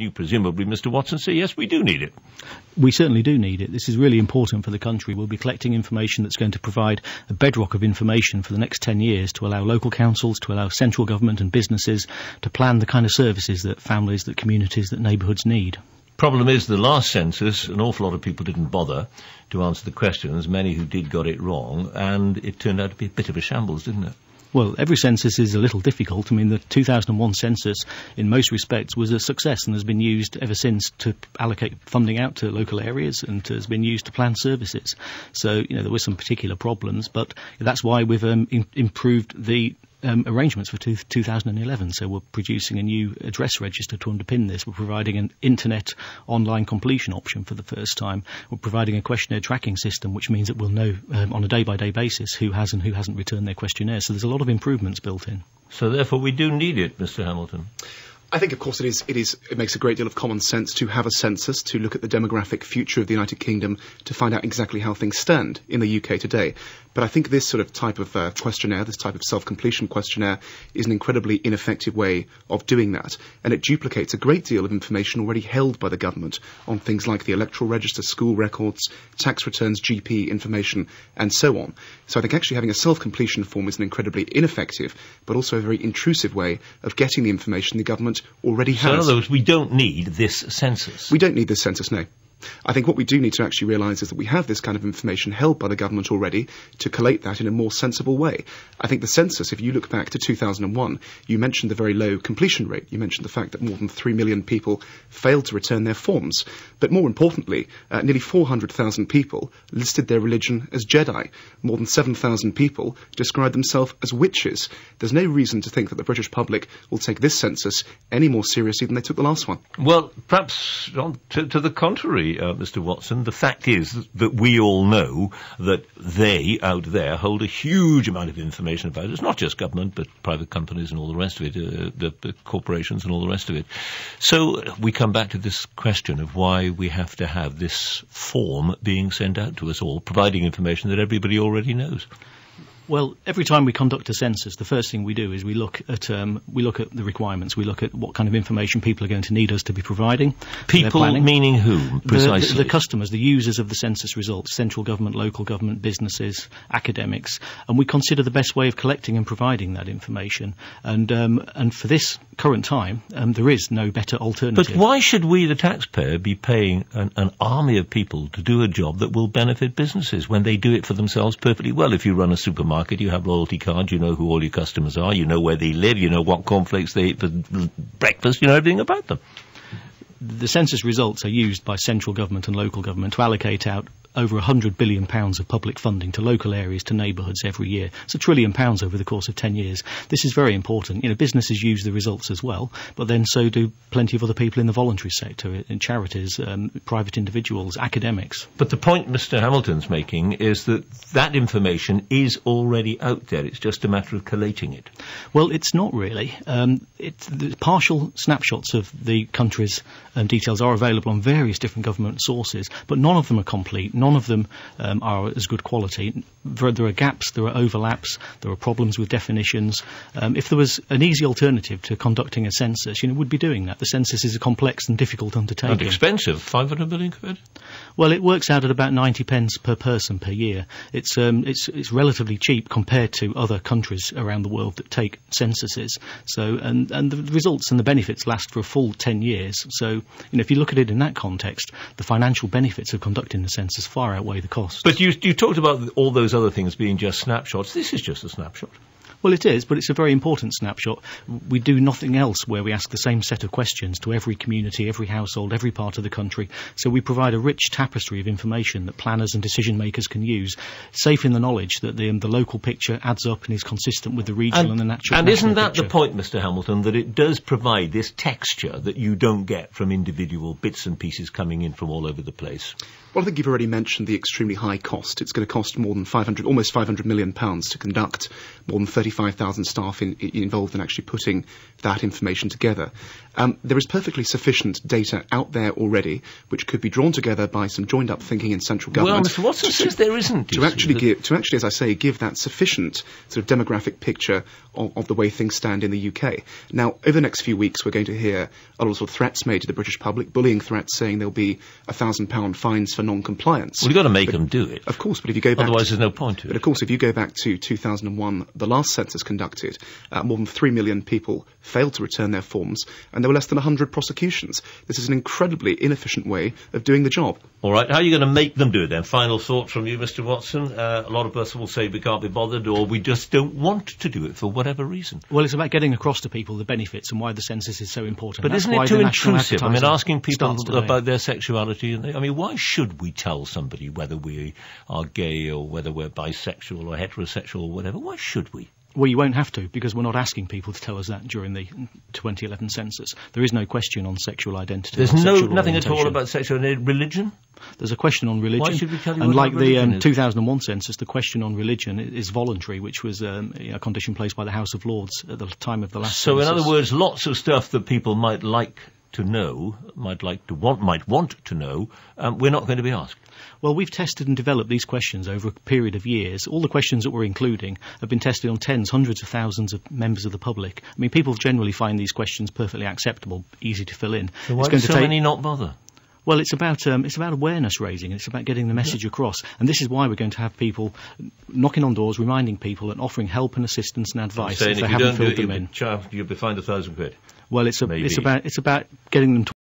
you presumably, Mr. Watson, say, yes, we do need it. We certainly do need it. This is really important for the country. We'll be collecting information that's going to provide a bedrock of information for the next 10 years to allow local councils, to allow central government and businesses to plan the kind of services that families, that communities, that neighbourhoods need. Problem is, the last census, an awful lot of people didn't bother to answer the questions. Many who did got it wrong, and it turned out to be a bit of a shambles, didn't it? Well, every census is a little difficult. I mean, the 2001 census, in most respects, was a success and has been used ever since to allocate funding out to local areas and has been used to plan services. So, there were some particular problems, but that's why we've improved the arrangements for 2011. So we're producing a new address register to underpin this. We're providing an internet online completion option for the first time. We're providing a questionnaire tracking system, which means that we'll know on a day-by-day basis who has and who hasn't returned their questionnaire. So there's a lot of improvements built in. So therefore we do need it, Mr. Hamilton. I think, of course, it makes a great deal of common sense to have a census, to look at the demographic future of the United Kingdom, to find out exactly how things stand in the UK today. But I think this sort of type of questionnaire, this type of self-completion questionnaire, is an incredibly ineffective way of doing that. And it duplicates a great deal of information already held by the government on things like the electoral register, school records, tax returns, GP information, and so on. So I think actually having a self-completion form is an incredibly ineffective, but also a very intrusive way of getting the information the government already has. So in other words, we don't need this census. We don't need this census, no. I think what we do need to actually realise is that we have this kind of information held by the government already to collate that in a more sensible way. I think the census, if you look back to 2001, you mentioned the very low completion rate. You mentioned the fact that more than 3 million people failed to return their forms. But more importantly, nearly 400,000 people listed their religion as Jedi. More than 7,000 people described themselves as witches. There's no reason to think that the British public will take this census any more seriously than they took the last one. Well, perhaps to the contrary, Mr. Watson, the fact is that we all know that they, out there, hold a huge amount of information about it. It's not just government, but private companies and all the rest of it, the corporations and all the rest of it. So we come back to this question of why we have to have this form being sent out to us all, providing information that everybody already knows. Well, every time we conduct a census, the first thing we do is we look at the requirements. We look at what kind of information people are going to need us to be providing. People meaning whom, precisely? The customers, the users of the census results, central government, local government, businesses, academics, and we consider the best way of collecting and providing that information. And for this current time, there is no better alternative. But why should we, the taxpayer, be paying an army of people to do a job that will benefit businesses when they do it for themselves perfectly well? If you run a supermarket, you have loyalty cards, you know who all your customers are, you know where they live, you know what cornflakes they eat for breakfast, you know everything about them. The census results are used by central government and local government to allocate out over £100 billion of public funding to local areas, to neighbourhoods every year. It's £1 trillion over the course of 10 years. This is very important. Businesses use the results as well, but then so do plenty of other people in the voluntary sector, in charities, private individuals, academics. But the point Mr. Hamilton's making is that information is already out there. It's just a matter of collating it. Well, it's not really. The partial snapshots of the country's details are available on various different government sources, but none of them are complete. None of them are as good quality. There are gaps, there are overlaps, there are problems with definitions. If there was an easy alternative to conducting a census, we'd be doing that. The census is a complex and difficult undertaking. And expensive, 500 million quid? Well, it works out at about 90 pence per person per year. It's relatively cheap compared to other countries around the world that take censuses. So, and the results and the benefits last for a full 10 years. So, if you look at it in that context, the financial benefits of conducting the census far outweigh the cost. But you talked about all those other things being just snapshots. This is just a snapshot. Well, it is, but it's a very important snapshot. We do nothing else where we ask the same set of questions to every community, every household, every part of the country. So we provide a rich tapestry of information that planners and decision makers can use, safe in the knowledge that the local picture adds up and is consistent with the regional and the natural. And isn't that picture. The point, Mr. Hamilton, that it does provide this texture that you don't get from individual bits and pieces coming in from all over the place? Well, I think you've already mentioned the extremely high cost. It's going to cost more than almost £500 million to conduct more than 35 25,000 staff involved in actually putting that information together. There is perfectly sufficient data out there already, which could be drawn together by some joined-up thinking in central government. Well, Mr. Watson says there isn't. To actually, as I say, give that sufficient sort of demographic picture of the way things stand in the UK. Now, over the next few weeks, we're going to hear a lot of sort of threats made to the British public, bullying threats saying there'll be £1,000 fines for non-compliance. Well, you've got to make them do it. Of course, but if you go back... Otherwise, there's no point to it. But of course, if you go back to 2001, the last census conducted, more than 3 million people failed to return their forms, and there were less than 100 prosecutions. This is an incredibly inefficient way of doing the job. All right, how are you going to make them do it then? Final thought from you, Mr. Watson. A lot of us will say we can't be bothered, or we just don't want to do it for whatever reason. Well, it's about getting across to people the benefits and why the census is so important. But isn't it too intrusive? I mean, asking people about their sexuality, why should we tell somebody whether we are gay or whether we're bisexual or heterosexual or whatever? Why should we? Well, you won't have to, because we're not asking people to tell us that during the 2011 census. There is no question on sexual identity. There's nothing at all about sexual religion? There's a question on religion. Why should we tell you and like the 2001 census, the question on religion is voluntary, which was a condition placed by the House of Lords at the time of the last census. So, in other words, lots of stuff that people might like to know, might want to know, we're not going to be asked. Well, we've tested and developed these questions over a period of years. All the questions that we're including have been tested on tens, hundreds of thousands of members of the public. I mean, people generally find these questions perfectly acceptable, easy to fill in. So why do so many not bother? Well, it's about awareness raising. It's about getting the message across, and this is why we're going to have people knocking on doors, reminding people, and offering help and assistance and advice if they haven't filled them in. You'll be fined £1,000. Well, it's about getting them to